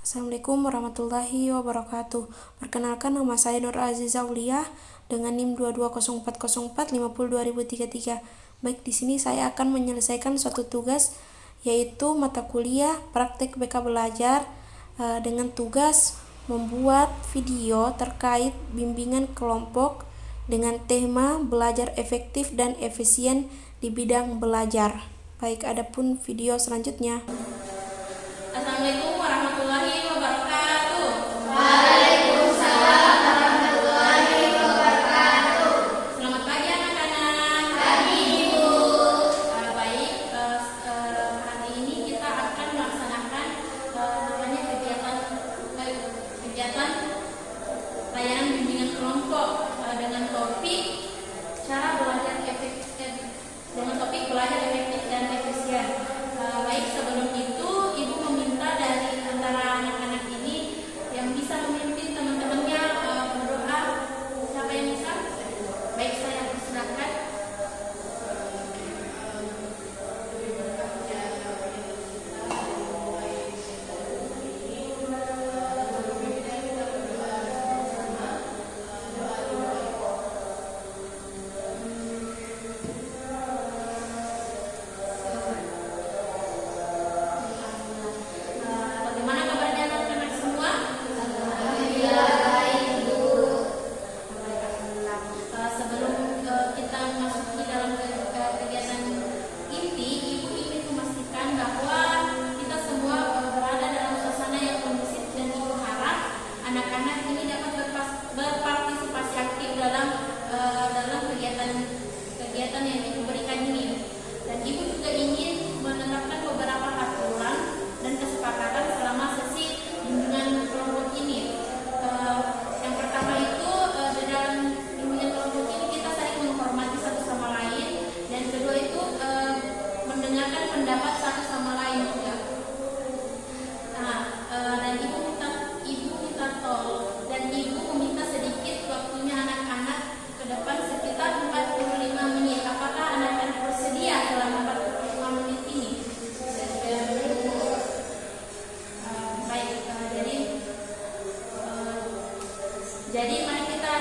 Assalamualaikum warahmatullahi wabarakatuh. Perkenalkan, nama saya Nur Aziza Aulia dengan NIM 220404502033. Baik, di sini saya akan menyelesaikan suatu tugas yaitu mata kuliah praktek BK Belajar dengan tugas membuat video terkait bimbingan kelompok dengan tema belajar efektif dan efisien di bidang belajar. Baik, adapun video selanjutnya. Assalamualaikum warahmatullahi wabarakatuh. Waalaikumsalam warahmatullahi wabarakatuh. Selamat pagi anak-anak. Pagi, Ibu. Baik, hari ini kita akan melaksanakan namanya kegiatan layanan bimbingan kelompok dengan topik cara belajar efektif dan efisien. Baik, sebelum itu Ibu meminta dari antara anak-anak ini yang bisa memimpin teman-temannya berdoa. Siapa yang bisa? Baik, saya persilakan. Bagaimana kabarnya anak-anak semua? Sebelum kita memasuki dalam kegiatan inti, Ibu ingin memastikan bahwa kita semua berada dalam suasana yang kondusif dan Ibu harap anak-anak ini dapat berpartisipasi aktif dalam kegiatan yang Ibu berikan ini. Dan Ibu juga ingin menetapkan beberapa aturan dan kesepakatan selama sesi bimbingan kelompok ini. Yang pertama itu di dalam bimbingan kelompok ini kita saling menghormati satu sama lain, dan kedua itu mendengarkan pendapat satu sama lain juga. Dan ibu minta tolong dan Ibu meminta sedikit waktunya anak-anak ke depan sekitar 45 menit. Apakah anak-anak bersedia selama 45 menit ini? Baik, jadi mari kita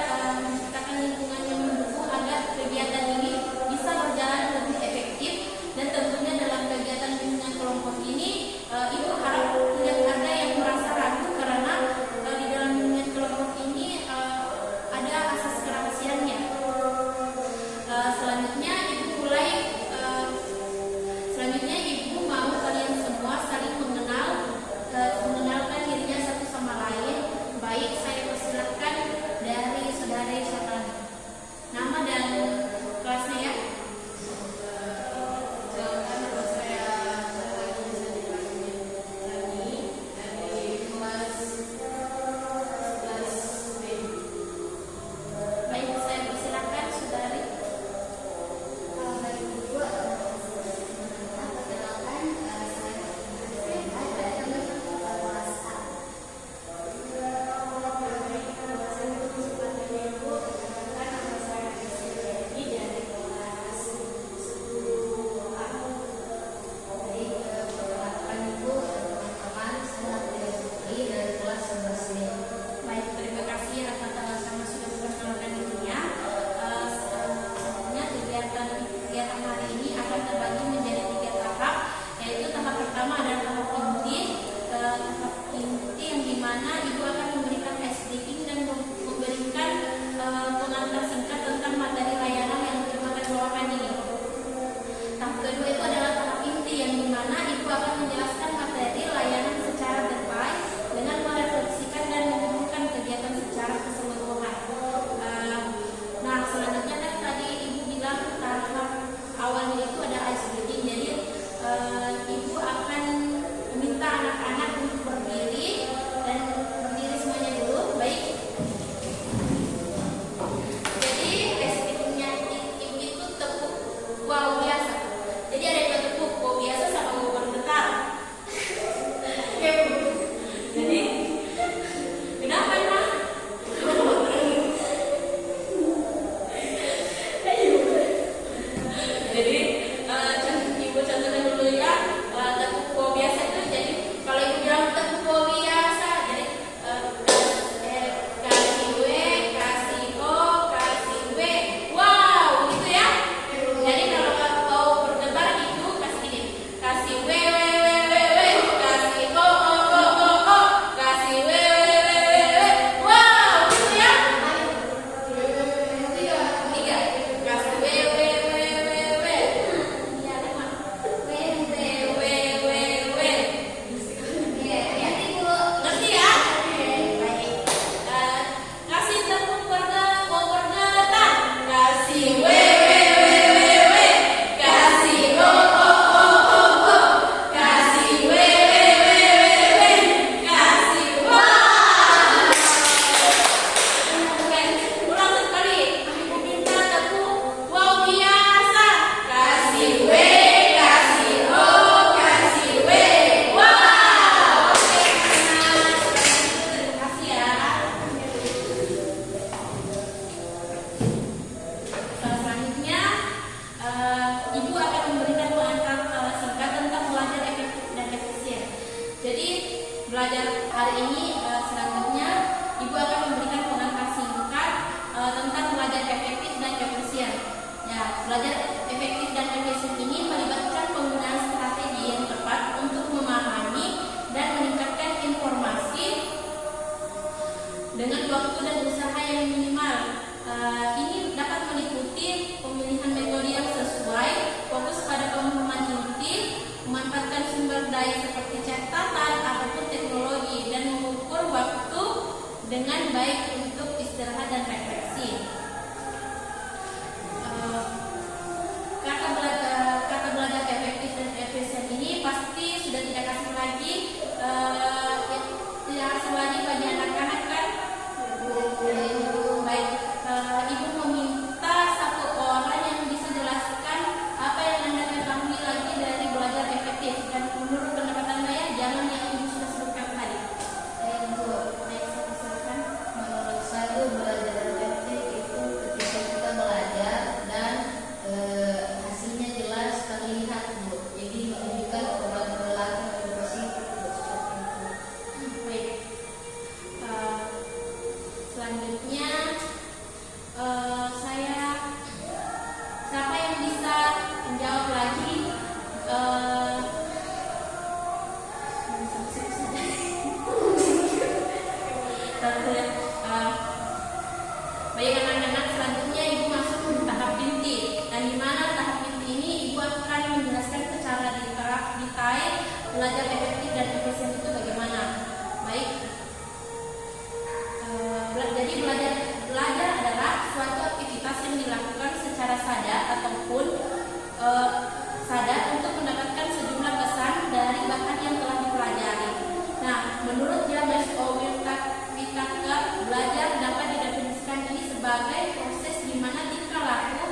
menciptakan lingkungan yang mendukung agar kegiatan ini bisa berjalan lebih efektif. Dan tentunya dalam kegiatan bimbingan kelompok ini Ibu harap tidak ada yang merasa ragu, karena di dalam bimbingan kelompok ini ada asas kerahasiaannya. Selanjutnya Ibu mau kalian semua saling mengenalkan dirinya satu sama lain. Baik, saya persilakan dari saudara Syaitan. Nama dan kelasnya ya. Baik, saya persilakan saudari. Baik, terima kasih atas sama sudah memperkenalkan dirinya. Selanjutnya kegiatan hari ini akan terbagi menjadi 3 tahap, yaitu tahap pertama adalah tahap inti. Tahap inti yang dimana Ibu akan memberikan ice breaking dan memberikan pengantar singkat tentang materi layanan yang Ibu akan bawakan ini. Tahap kedua itu adalah tahap inti yang dimana Ibu akan menjelaskan materi layanan secara detail dengan merefleksikan dan menghubungkan kegiatan secara keseluruhan. Selanjutnya kan tadi Ibu bilang tahap awalnya itu ada ice breaking. Jadi Ibu akan meminta anak-anak untuk berdiri semuanya belajar hari ini selanjutnya Ibu akan memberikan pengantar singkat tentang belajar efektif dan efisien. Ya, belajar efektif dan efisien ini melibatkan penggunaan strategi yang tepat untuk memahami dan meningkatkan informasi dengan waktu dan usaha yang minimal. Ini dapat meliputi pemilihan metode yang sesuai, fokus pada pemahaman inti, memanfaatkan sumber daya seperti catatan ataupun teknologi, dan mengukur waktu dengan baik untuk istirahat dan refleksi. Kata belajar efektif dan efisien ini pasti sudah tidak asing lagi, bagi anak-anak kan? Baik, Ibu meminta satu orang yang bisa jelaskan apa yang Anda ketahui lagi dari belajar efektif, dan menurut pendapat Anda ya, jangan yang Ibu sudah sebutkan tadi. Baik, saya silakan. Menurut saya belajar efektif itu ketika kita belajar dan hasilnya jelas terlihat, Bu. Jadi menunjukkan perilaku yang positif, Bu, seperti itu. Baik. Selanjutnya siapa yang bisa menjawab lagi? Baik anak-anak, selanjutnya Ibu masuk ke tahap inti, dan di mana tahap inti ini Ibu akan menjelaskan secara detail belajar efektif dan efisien itu bagaimana. Baik. Jadi belajar adalah suatu aktivitas yang dilakukan secara sadar ataupun sadar untuk mendapatkan sejumlah pesan dari bahan yang telah dipelajari. Nah, menurut James O. Whittaker, belajar dapat didefinisikan ini sebagai proses di mana tingkah laku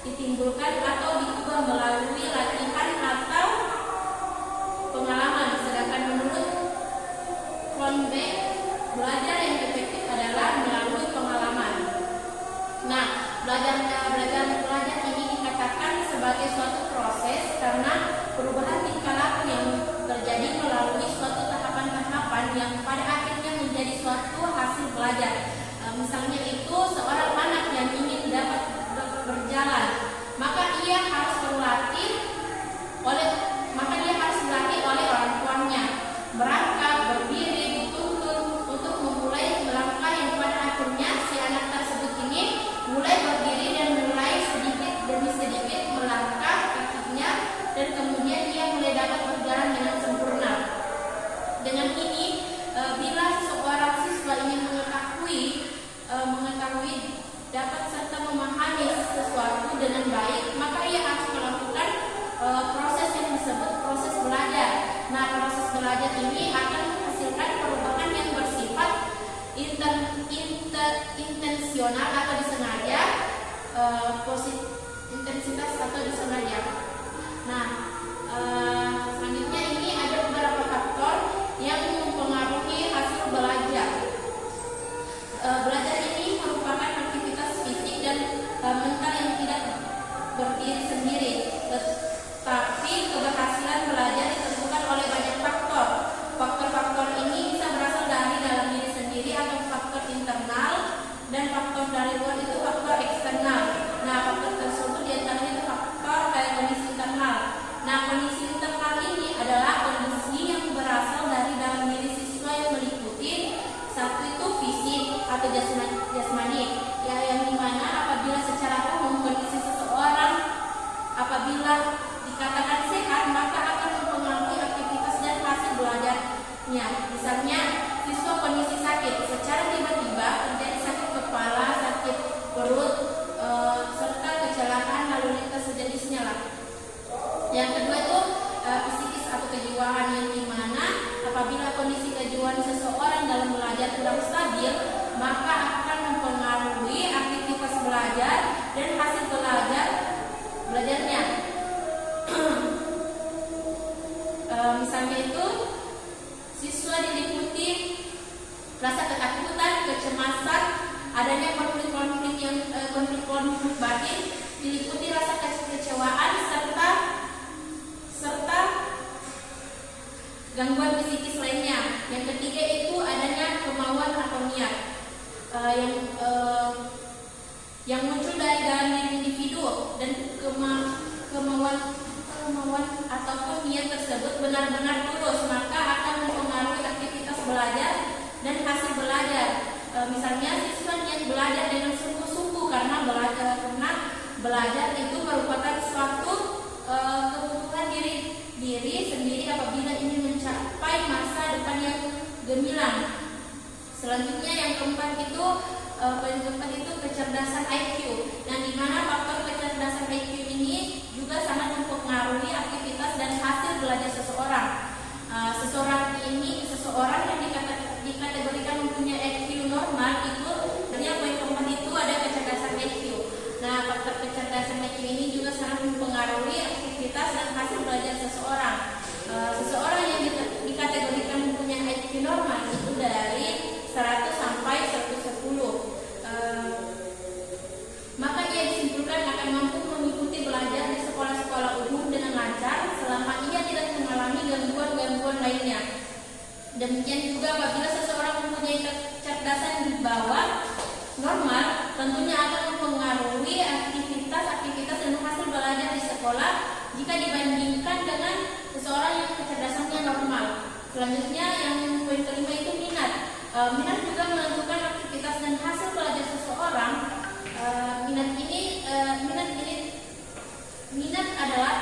ditimbulkan atau diubah melalui latihan atau pengalaman. Sedangkan menurut Hornbeck, belajar yang efektif adalah melalui pengalaman. Nah, belajar ini dikatakan sebagai suatu proses karena perubahan tingkah laku yang terjadi melalui suatu tahapan-tahapan yang pada akhirnya menjadi suatu hasil belajar. Misalnya itu seorang anak yang ingin dapat berjalan, maka dia harus dilatih oleh orang tuanya, merangkak, berdiri, dituntun untuk memulai melangkah, yang pada akhirnya si anak tersebut ini mulai berdiri dan mulai sedikit demi sedikit melangkah kakinya, dan kemudian dia mulai dapat berjalan dengan sempurna. Dengan ini, bila seorang siswa ingin mengetahui dapat serta memahami sesuatu dengan baik, maka ia harus melakukan proses yang disebut proses belajar. Nah, proses belajar ini akan menghasilkan perubahan yang bersifat intensional atau disengaja, intensitas atau disengaja. Nah, selanjutnya ini ada beberapa faktor yang mempengaruhi hasil belajar. Belajar ini merupakan aktivitas fisik dan mental yang tidak berdiri sendiri, tetapi keberhasilan belajar ditentukan oleh banyak faktor. Faktor-faktor ini bisa berasal dari dalam diri sendiri atau faktor internal, dan faktor dari luar itu faktor eksternal. Nah, faktor tersebut diantaranya itu faktor kayak kondisi internal. Nah, kondisi internal ini adalah kondisi yang berasal dari dalam diri siswa yang meliputi satu itu fisik atau jasmani, ya, yang dimana apabila secara umum kondisi seseorang apabila dikatakan sehat, maka akan mempengaruhi aktivitas dan hasil belajarnya. Misalnya, siswa kondisi sakit, secara tiba-tiba terjadi sakit kepala, sakit perut, serta kecelakaan lalu lintas sejenisnya lah. Yang kedua itu psikis atau kejiwaan, yang dimana apabila kondisi kejiwaan seseorang dalam belajar kurang stabil, maka akan mempengaruhi aktivitas belajar dan hasil belajarnya. Misalnya itu siswa diliputi rasa ketakutan, kecemasan, adanya konflik-konflik batin, diliputi rasa kekecewaan serta gangguan psikis lainnya. Yang ketiga yang muncul dari dalam diri individu dan kemauan ataupun niat tersebut benar-benar tulus, maka akan mempengaruhi aktivitas belajar dan hasil belajar. Misalnya siswa niat belajar dengan sungguh-sungguh karena belajar itu merupakan suatu kebutuhan diri sendiri apabila ingin mencapai masa depan yang gemilang. Selanjutnya yang keempat itu kecerdasan IQ, yang dimana faktor kecerdasan IQ ini juga sangat mempengaruhi aktivitas dan hasil belajar seseorang. Seseorang yang dikategorikan mempunyai IQ normal itu, yang poin keempat itu ada kecerdasan IQ. Nah, faktor kecerdasan IQ ini juga sangat mempengaruhi aktivitas dan hasil belajar seseorang. Seseorang yang dikategorikan mempunyai IQ normal itu dari 100 sampai 110. Maka ia disimpulkan akan mampu mengikuti belajar di sekolah-sekolah umum dengan lancar selama ia tidak mengalami gangguan-gangguan lainnya. Demikian juga apabila seseorang mempunyai kecerdasan di bawah normal, tentunya akan mempengaruhi aktivitas dan hasil belajar di sekolah jika dibandingkan dengan seseorang yang kecerdasannya normal. Selanjutnya yang poin kelima itu minat. Minat juga menentukan aktivitas dan hasil belajar seseorang. Minat adalah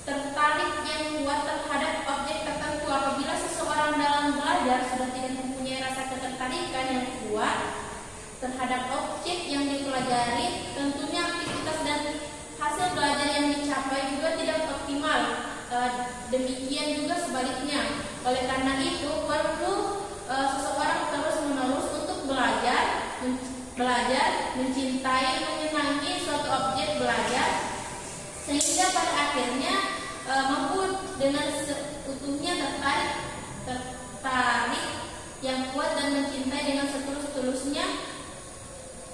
tertarik yang kuat terhadap objek tertentu. Apabila seseorang dalam belajar sudah tidak mempunyai rasa ketertarikan yang kuat terhadap objek yang dipelajari, tentunya aktivitas dan hasil belajar yang dicapai juga tidak optimal. Demikian juga sebaliknya. Oleh karena itu perlu seseorang terus-menerus untuk belajar, mencintai, menyenangi suatu objek belajar, sehingga pada akhirnya mampu dengan seutuhnya tertarik yang kuat dan mencintai dengan setulus-tulusnya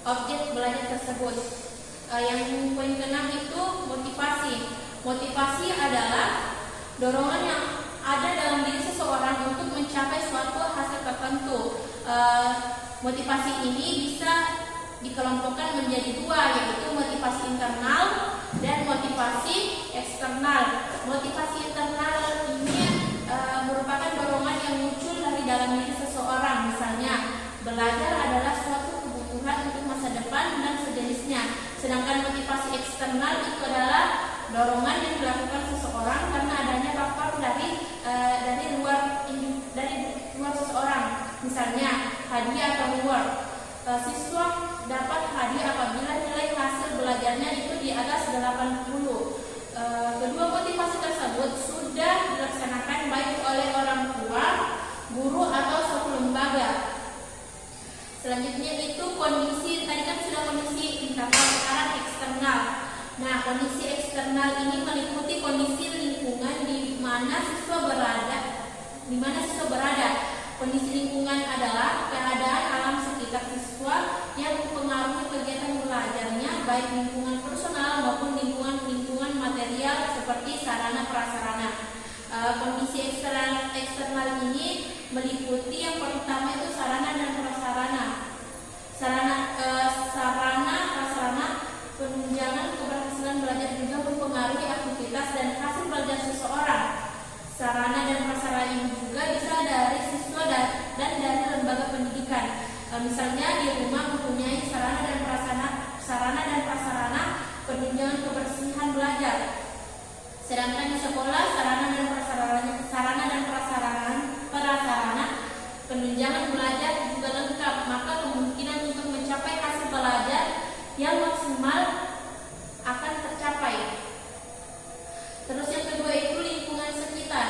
objek belajar tersebut. Yang poin keenam itu motivasi. Motivasi adalah dorongan yang ada dalam diri seseorang untuk mencapai suatu hasil tertentu. Motivasi ini bisa dikelompokkan menjadi dua, yaitu motivasi internal dan motivasi eksternal. Motivasi internal ini merupakan dorongan yang muncul dari dalam diri seseorang. Misalnya, belajar adalah suatu kebutuhan untuk masa depan dan sejenisnya. Sedangkan motivasi eksternal itu adalah dorongan yang dilakukan seseorang karena adanya faktor dari luar seseorang. Misalnya, hadiah atau reward. Siswa dapat hadiah apabila nilai hasil belajarnya itu di atas 80. Kedua motivasi tersebut sudah dilaksanakan baik oleh orang tua, guru atau suatu lembaga. Selanjutnya itu kondisi, tadi kan sudah kondisi internal, sekarang eksternal. Nah, kondisi eksternal ini meliputi kondisi lingkungan di mana siswa berada. Kondisi lingkungan adalah keadaan alam sekitar siswa yang mempengaruhi kegiatan belajarnya, baik lingkungan personal maupun lingkungan material seperti sarana prasarana. Kondisi eksternal ini meliputi yang pertama itu sarana dan prasarana. Sarana prasarana penunjangan keberhasilan belajar juga mempengaruhi aktivitas dan hasil belajar seseorang. Sarana dan prasarana ini juga bisa dari siswa dan dari lembaga pendidikan. Misalnya di rumah mempunyai sarana dan prasarana penunjang kebersihan belajar. Sedangkan di sekolah sarana dan prasarana penunjangan belajar juga lengkap, maka kemungkinan untuk mencapai hasil belajar yang maksimal akan tercapai. Terus yang kedua itu lingkungan sekitar.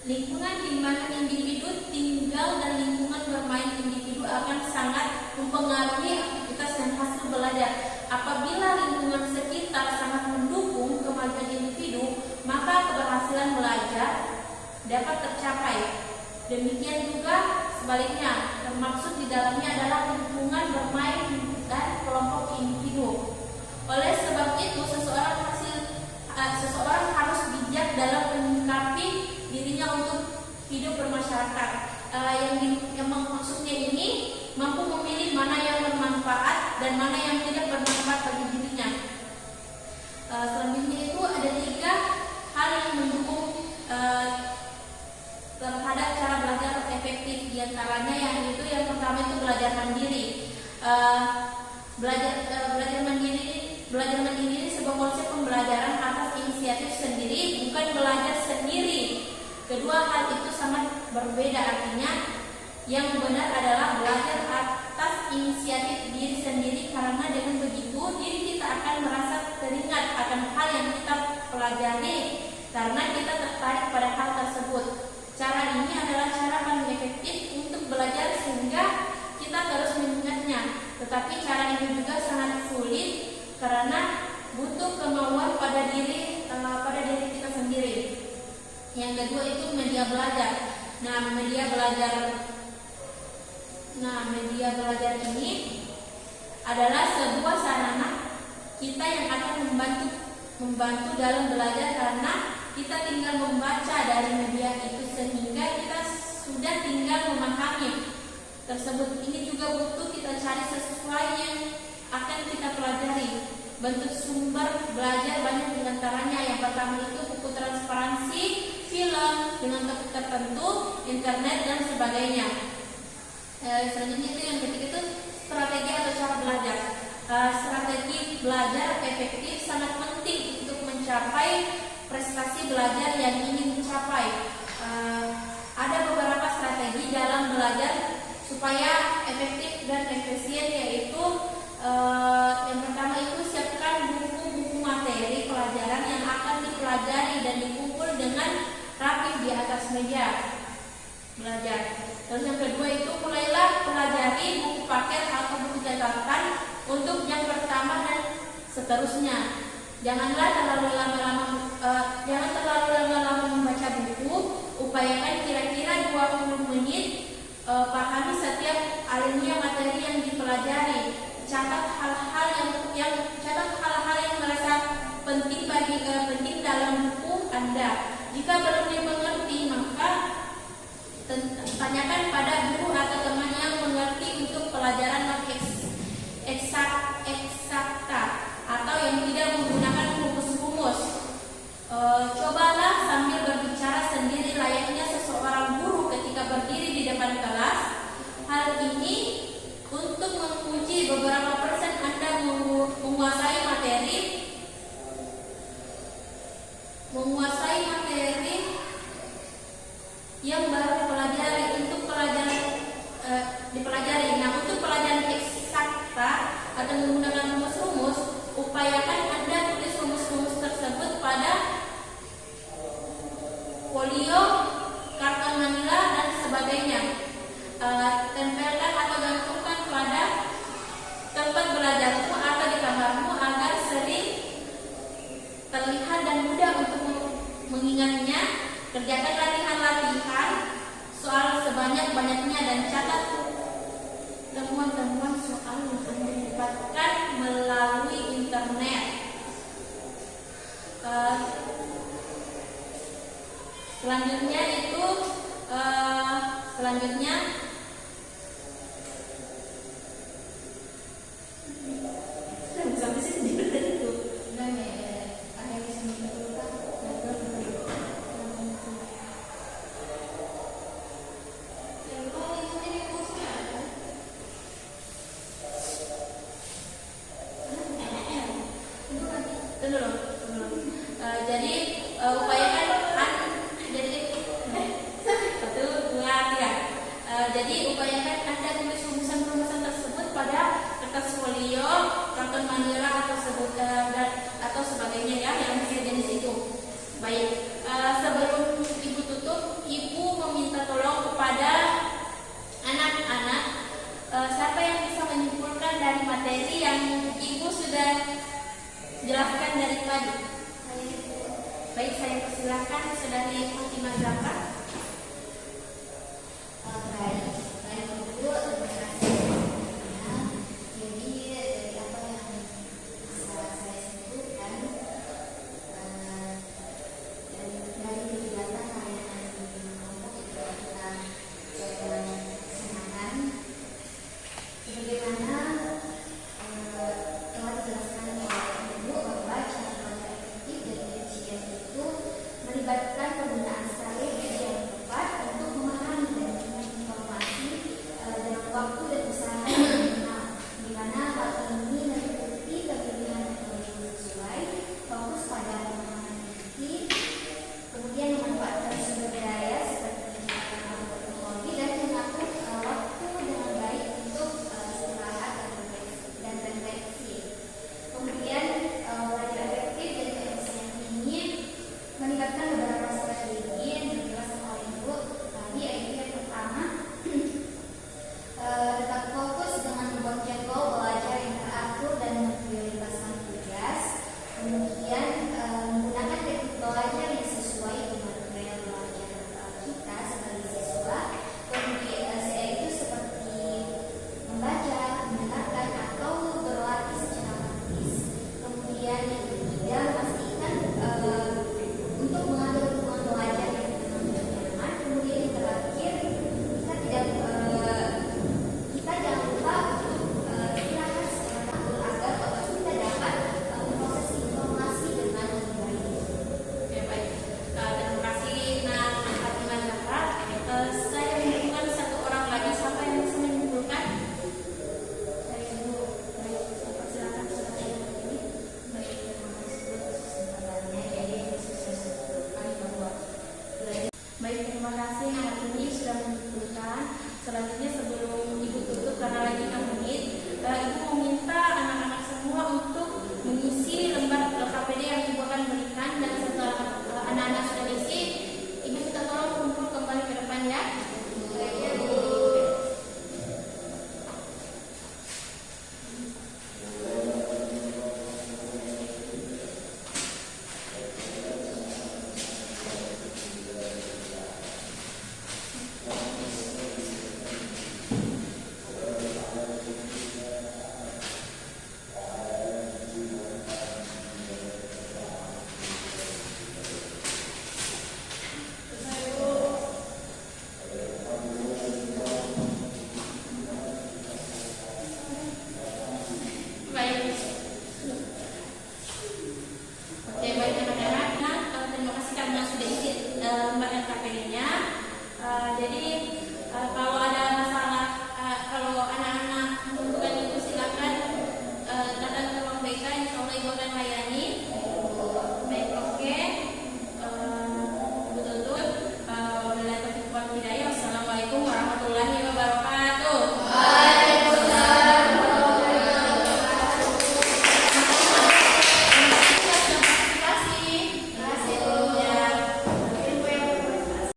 Lingkungan di mana individu tinggal dan lingkungan bermain individu akan sangat mempengaruhi aktivitas dan hasil belajar. Apabila lingkungan sekitar sangat mendukung kemajuan individu, maka keberhasilan belajar dapat tercapai. Demikian juga sebaliknya, termaksud di dalamnya adalah lingkungan bermain dan kelompok individu. Oleh sebab itu, seseorang harus bijak dalam menyikapi dirinya untuk hidup bermasyarakat. yang maksudnya ini mampu memilih mana yang bermanfaat dan mana yang tidak bermanfaat bagi dirinya. Selanjutnya itu ada 3 hal yang mendukung terhadap cara belajar efektif. Di antaranya yang pertama itu belajar mandiri. Belajar mandiri ini sebuah konsep pembelajaran atas inisiatif sendiri, bukan belajar sendiri. Kedua hal itu sangat berbeda, artinya yang benar adalah belajar atas inisiatif diri sendiri, karena dengan begitu diri kita akan merasa teringat akan hal yang kita pelajari karena kita tertarik pada hal tersebut. Cara ini adalah cara paling efektif untuk belajar sehingga kita terus mengingatnya. Tetapi cara ini juga sangat sulit karena butuh kemauan pada diri kita sendiri. Yang kedua itu media belajar. Media belajar ini adalah sebuah sarana kita yang akan membantu dalam belajar, karena kita tinggal membaca dari media itu sehingga kita sudah tinggal memahami tersebut. Ini juga butuh kita cari sesuai yang akan kita pelajari. Bentuk sumber belajar banyak diantaranya. Yang pertama itu buku transparansi, film dengan topik tertentu, internet dan sebagainya. Selanjutnya itu yang ketiga itu strategi atau cara belajar. Strategi belajar efektif sangat penting untuk mencapai prestasi belajar yang ingin dicapai. Ada beberapa strategi dalam belajar supaya efektif dan efisien, yaitu yang pertama itu siapkan buku-buku materi pelajaran yang akan dipelajari dan dikumpul dengan rapi di atas meja belajar. Terus yang kedua itu mulailah pelajari buku paket atau buku catatan untuk yang pertama dan seterusnya. Jangan terlalu lama membaca buku. Upayakan kira-kira 20 menit pahami setiap alinea materi yang dipelajari. Catat hal-hal yang merasa penting dalam buku Anda. Jika belum dimengerti, maka tanyakan pada guru atau teman yang mengerti untuk pelajaran eksakta atau yang tidak menggunakan rumus-rumus. Cobalah sambil berbicara sendiri layaknya seseorang guru ketika berdiri di depan kelas. Hal ini untuk menguji beberapa persen Anda menguasai materi yang baru dipelajari. Nah, untuk pelajaran eksakta atau menggunakan rumus-rumus, upayakan Anda tulis rumus-rumus tersebut pada folio, karton manila dan sebagainya. Tempelkan atau gantungkan pada tempat belajarmu atau di kamarmu agar sering terlihat dan mudah untuk mengingatnya. Kerjakan latihan-latihan soal sebanyak-banyaknya dan catat temuan-temuan soal yang Anda dapatkan melalui internet. Selanjutnya sampai sini itu. Jadi upayakan Anda tulis rumusan-rumusan tersebut pada kertas folio, karton manila atau sebagainya ya, yang jenis itu. Baik, sebelum Ibu tutup, Ibu meminta tolong kepada anak-anak, siapa yang bisa menyimpulkan dari materi yang Ibu sudah jelaskan dari tadi? Baik, saya persilakan Saudari Fatimah Zahra. Dari Baik, terima kasih hari ini sudah menunjukkan. Selanjutnya